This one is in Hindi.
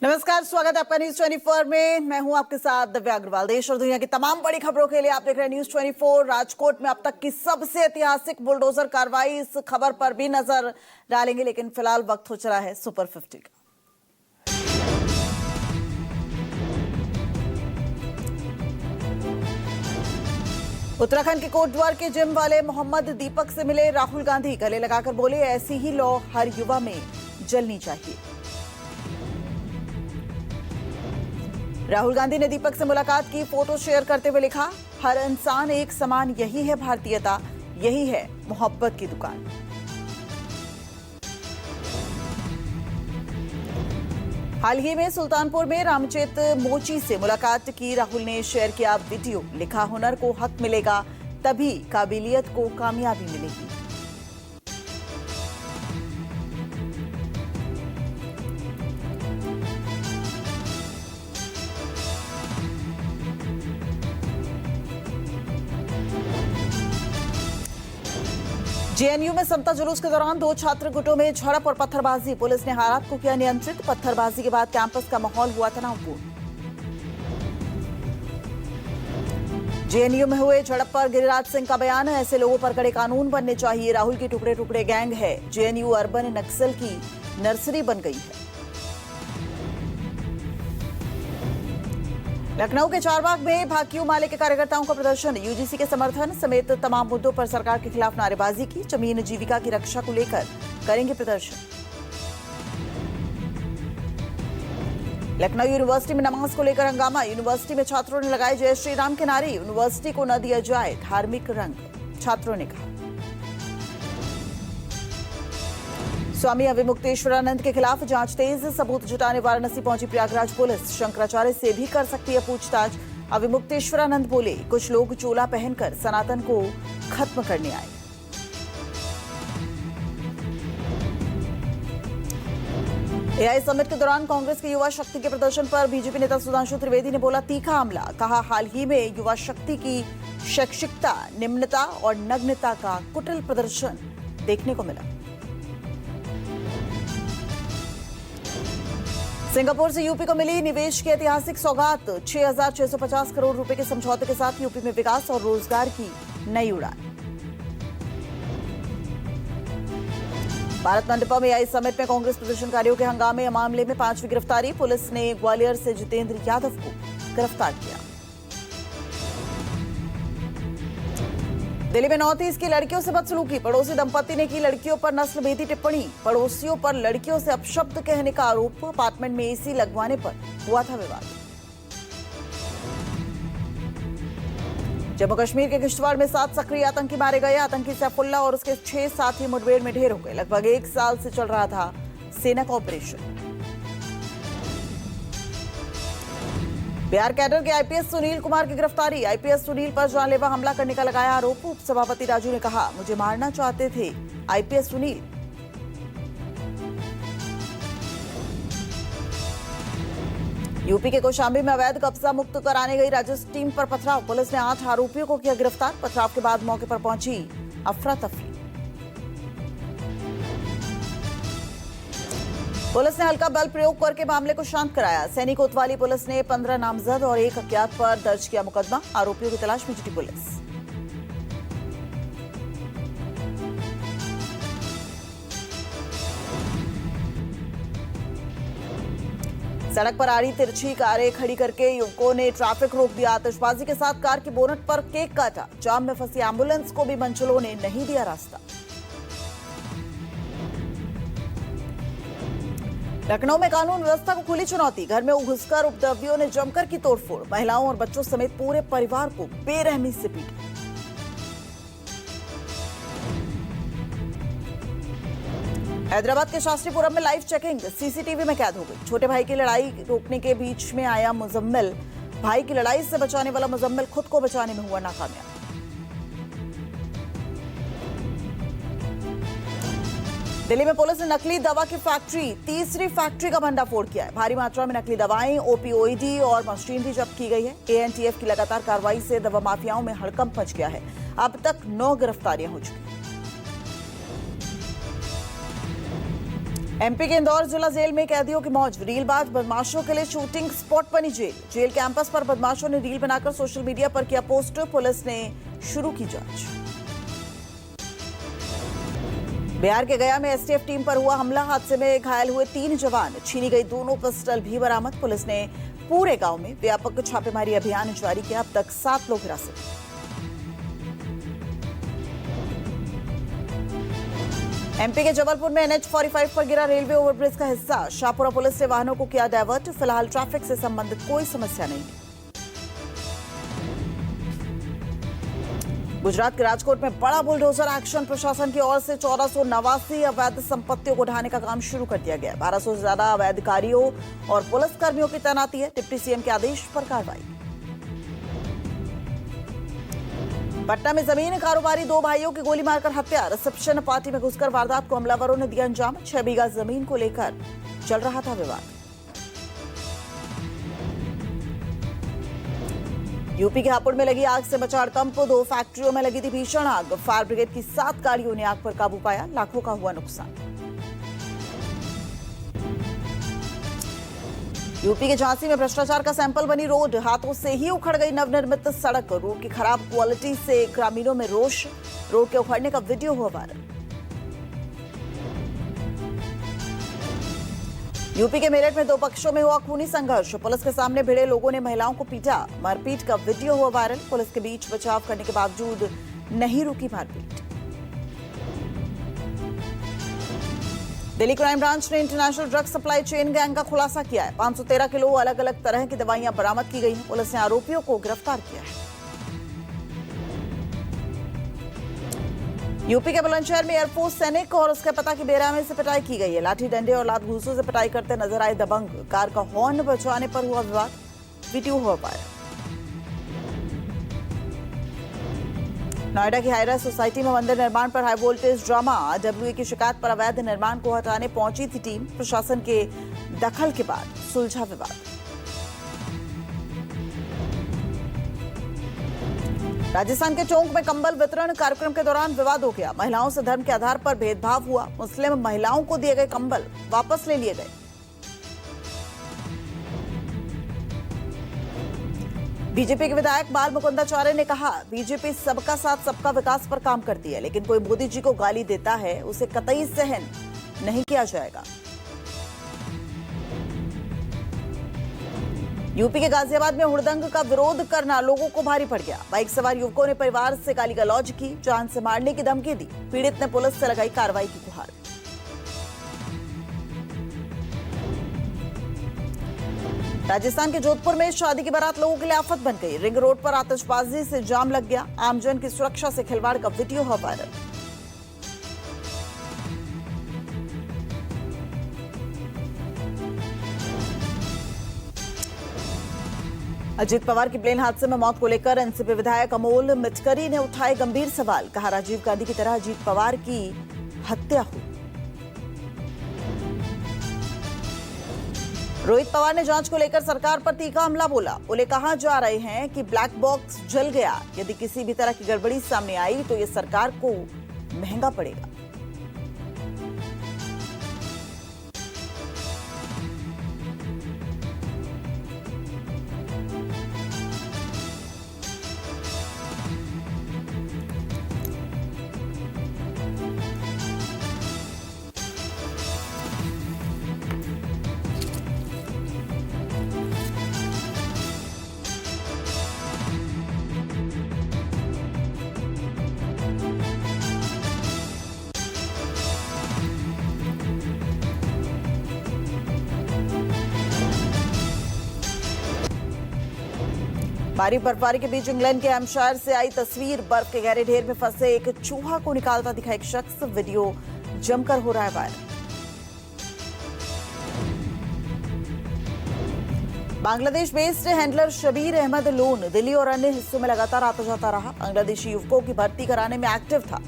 नमस्कार, स्वागत है आपका न्यूज 24 में। मैं हूं आपके साथ दिव्या अग्रवाल। देश और दुनिया की तमाम बड़ी खबरों के लिए आप देख रहे हैं न्यूज 24। राजकोट में अब तक की सबसे ऐतिहासिक बुलडोजर कार्रवाई, इस खबर पर भी नजर डालेंगे, लेकिन फिलहाल वक्त हो चला है सुपर 50 का। उत्तराखंड के कोटद्वार के जिम वाले मोहम्मद दीपक से मिले राहुल गांधी। गले लगाकर बोले, ऐसी ही लौ हर युवा में जलनी चाहिए। राहुल गांधी ने दीपक से मुलाकात की, फोटो शेयर करते हुए लिखा, हर इंसान एक समान, यही है भारतीयता, यही है मोहब्बत की दुकान। हाल ही में सुल्तानपुर में रामचेत मोची से मुलाकात की राहुल ने शेयर किया वीडियो, लिखा, हुनर को हक मिलेगा तभी काबिलियत को कामयाबी मिलेगी। जेएनयू में समता जुलूस के दौरान दो छात्र गुटों में झड़प और पत्थरबाजी। पुलिस ने हालात को किया नियंत्रित। पत्थरबाजी के बाद कैंपस का माहौल हुआ तनावपूर्ण। जेएनयू में हुए झड़प पर गिरिराज सिंह का बयान, ऐसे लोगों पर कड़े कानून बनने चाहिए। राहुल की टुकड़े टुकड़े गैंग है। जेएनयू अर्बन नक्सल की नर्सरी बन गई है। लखनऊ के चारबाग में भाकियू माले के कार्यकर्ताओं का प्रदर्शन। यूजीसी के समर्थन समेत तमाम मुद्दों पर सरकार के खिलाफ नारेबाजी की। जमीन जीविका की रक्षा को लेकर करेंगे प्रदर्शन। लखनऊ यूनिवर्सिटी में नमाज को लेकर हंगामा। यूनिवर्सिटी में छात्रों ने लगाए जय श्री राम के नारे। यूनिवर्सिटी को न दिया जाए धार्मिक रंग, छात्रों ने कहा। स्वामी अविमुक्तेश्वरानंद के खिलाफ जांच तेज, सबूत जुटाने वाराणसी पहुंची प्रयागराज पुलिस। शंकराचार्य से भी कर सकती है पूछताछ। अविमुक्तेश्वरानंद बोले, कुछ लोग चोला पहनकर सनातन को खत्म करने आए। एआई समिट के दौरान कांग्रेस के युवा शक्ति के प्रदर्शन पर बीजेपी नेता सुधांशु त्रिवेदी ने बोला तीखा हमला। कहा, हाल ही में युवा शक्ति की शैक्षिकता, निम्नता और नग्नता का कुटिल प्रदर्शन देखने को मिला। सिंगापुर से यूपी को मिली निवेश की ऐतिहासिक सौगात। 6,650 करोड़ रुपए के समझौते के साथ यूपी में विकास और रोजगार की नई उड़ान। भारत मंडपम एआई समिट में कांग्रेस प्रदर्शनकारियों के हंगामे मामले में 5वीं गिरफ्तारी। पुलिस ने ग्वालियर से जितेंद्र यादव को गिरफ्तार किया। दिल्ली में नॉर्थ ईस्ट की लड़कियों से बदसलूकी। पड़ोसी दंपति ने की लड़कियों पर नस्लभेदी टिप्पणी। पड़ोसियों पर लड़कियों से अपशब्द कहने का आरोप। अपार्टमेंट में एसी लगवाने पर हुआ था विवाद। जम्मू कश्मीर के किश्तवाड़ में 7 सक्रिय आतंकी मारे गए। आतंकी सैफुल्ला और उसके 6 साथी मुठभेड़ में ढेर हो गए। लगभग 1 साल से चल रहा था सेना का ऑपरेशन। बिहार कैडर के आईपीएस सुनील कुमार की गिरफ्तारी। आईपीएस सुनील पर जानलेवा हमला करने का लगाया आरोप। उप सभापति राजू ने कहा, मुझे मारना चाहते थे आईपीएस सुनील। यूपी के कौशाम्बी में अवैध कब्जा मुक्त कराने गई राजस्व टीम पर पथराव। पुलिस ने 8 आरोपियों को किया गिरफ्तार। पथराव के बाद मौके पर पहुंची अफरा तफरी। पुलिस ने हल्का बल प्रयोग करके मामले को शांत कराया। सैनी कोतवाली पुलिस ने 15 नामजद और 1 अज्ञात पर दर्ज किया मुकदमा। आरोपियों की तलाश में जुटी पुलिस। सड़क पर आ रही तिरछी कारें खड़ी करके युवकों ने ट्रैफिक रोक दिया। आतिशबाजी के साथ कार की बोनट पर केक काटा। जाम में फंसी एम्बुलेंस को भी मंचलों ने नहीं दिया रास्ता। लखनऊ में कानून व्यवस्था को खुली चुनौती। घर में घुसकर उपद्रवियों ने जमकर की तोड़फोड़। महिलाओं और बच्चों समेत पूरे परिवार को बेरहमी से पीटा। हैदराबाद के शास्त्रीपुरम में लाइव चेकिंग सीसीटीवी में कैद हो गई। छोटे भाई की लड़ाई रोकने के बीच में आया मुजम्मिल। भाई की लड़ाई से बचाने वाला मुजम्मिल खुद को बचाने में हुआ नाकामयाब। दिल्ली में पुलिस ने नकली दवा की फैक्ट्री, तीसरी फैक्ट्री का भंडाफोड़ किया है। भारी मात्रा में नकली दवाएं, ओपीओईडी और मशीनरी जब्त की गई है। एएनटीएफ की लगातार कार्रवाई से दवा माफियाओं में हड़कंप मच गया है। अब तक 9 गिरफ्तारियां हो चुकी हैं। एमपी के इंदौर जिला जेल में कैदियों की मौज। रीलबाज बदमाशों के लिए शूटिंग स्पॉट बनी जेल कैंपस पर बदमाशों ने रील बनाकर सोशल मीडिया पर किया पोस्ट। पुलिस ने शुरू की जांच। बिहार के गया में एसटीएफ टीम पर हुआ हमला। हादसे में घायल हुए 3 जवान। छीनी गई दोनों पिस्टल भी बरामद। पुलिस ने पूरे गांव में व्यापक छापेमारी अभियान जारी किया। अब तक 7 लोग हिरासत में। एमपी के जबलपुर में NH-45 पर गिरा रेलवे ओवरब्रिज का हिस्सा। शाहपुरा पुलिस ने वाहनों को किया डायवर्ट। फिलहाल ट्रैफिक से संबंधित कोई समस्या नहीं। गुजरात के राजकोट में बड़ा बुलडोजर एक्शन। प्रशासन की ओर से 1489 अवैध संपत्तियों को ढाने का काम शुरू कर दिया गया। 1200 से ज्यादा अवैध अधिकारियों और पुलिस कर्मियों की तैनाती है। डिप्टी सीएम के आदेश पर कार्रवाई। पटना में जमीन कारोबारी 2 भाइयों की गोली मारकर हत्या। रिसेप्शन पार्टी में घुसकर वारदात को हमलावरों ने दिया अंजाम। 6 बीघा जमीन को लेकर चल रहा था विवाद। यूपी के हापुड़ में लगी आग से मचा हड़कंप। 2 फैक्ट्रियों में लगी थी भीषण आग। फायर ब्रिगेड की 7 गाड़ियों ने आग पर काबू पाया। लाखों का हुआ नुकसान। यूपी के झांसी में भ्रष्टाचार का सैंपल बनी रोड। हाथों से ही उखड़ गई नवनिर्मित सड़क। रोड की खराब क्वालिटी से ग्रामीणों में रोष। रोड के उखड़ने का वीडियो हुआ वायरल। यूपी के मेरठ में 2 पक्षों में हुआ खूनी संघर्ष। पुलिस के सामने भिड़े लोगों ने महिलाओं को पीटा। मारपीट का वीडियो हुआ वायरल। पुलिस के बीच बचाव करने के बावजूद नहीं रुकी मारपीट। दिल्ली क्राइम ब्रांच ने international drug supply chain gang का खुलासा किया है। 513 किलो अलग अलग तरह की दवाइयां बरामद की गई हैं। पुलिस ने आरोपियों को गिरफ्तार किया है। यूपी के बुलंदशहर में एयरफोर्स सैनिक और उसके पता की बेरहमी से पिटाई की गई है। लाठी डंडे और लात घूंसों से पिटाई करते नजर आए दबंग। कार का हॉर्न बजाने पर हुआ विवाद। वीडियो हुआ वायरल। नोएडा की हाईराइज सोसाइटी में मंदिर निर्माण पर हाई वोल्टेज ड्रामा। डब्ल्यूए की शिकायत पर अवैध निर्माण को हटाने पहुंची थी टीम। प्रशासन के दखल के बाद सुलझा विवाद। राजस्थान के टोंक में कंबल वितरण कार्यक्रम के दौरान विवाद हो गया। महिलाओं से धर्म के आधार पर भेदभाव हुआ। मुस्लिम महिलाओं को दिए गए कंबल वापस ले लिए गए। बीजेपी के विधायक बाल मुकुंदाचार्य ने कहा, बीजेपी सबका साथ सबका विकास पर काम करती है, लेकिन कोई मोदी जी को गाली देता है उसे कतई सहन नहीं किया जाएगा। यूपी के गाजियाबाद में हुड़दंग का विरोध करना लोगों को भारी पड़ गया। बाइक सवार युवकों ने परिवार से गाली गलौज की। जान से मारने की धमकी दी। पीड़ित ने पुलिस से लगाई कार्रवाई की गुहार। राजस्थान के जोधपुर में शादी की बारात लोगों के लिए आफत बन गई। रिंग रोड पर आतिशबाजी से जाम लग गया। आमजन की सुरक्षा से खिलवाड़ का वीडियो हुआ वायरल। अजीत पवार की प्लेन हादसे में मौत को लेकर एनसीपी विधायक अमोल मिटकरी ने उठाए गंभीर सवाल। कहा, राजीव गांधी की तरह अजीत पवार की हत्या हुई। रोहित पवार ने जांच को लेकर सरकार पर तीखा हमला बोला। बोले, कहा जा रहे हैं कि ब्लैक बॉक्स जल गया। यदि किसी भी तरह की गड़बड़ी सामने आई तो ये सरकार को महंगा पड़ेगा। भारी बर्फबारी के बीच इंग्लैंड के हैम्पशायर से आई तस्वीर। बर्फ के गहरे ढेर में फंसे एक चूहा को निकालता दिखा एक शख्स। वीडियो जमकर हो रहा है viral. Bangladesh based handler Shabir Ahmad Lone Delhi और अन्य हिस्सों में लगातार आता जाता रहा। बांग्लादेशी युवकों की भर्ती कराने में एक्टिव था।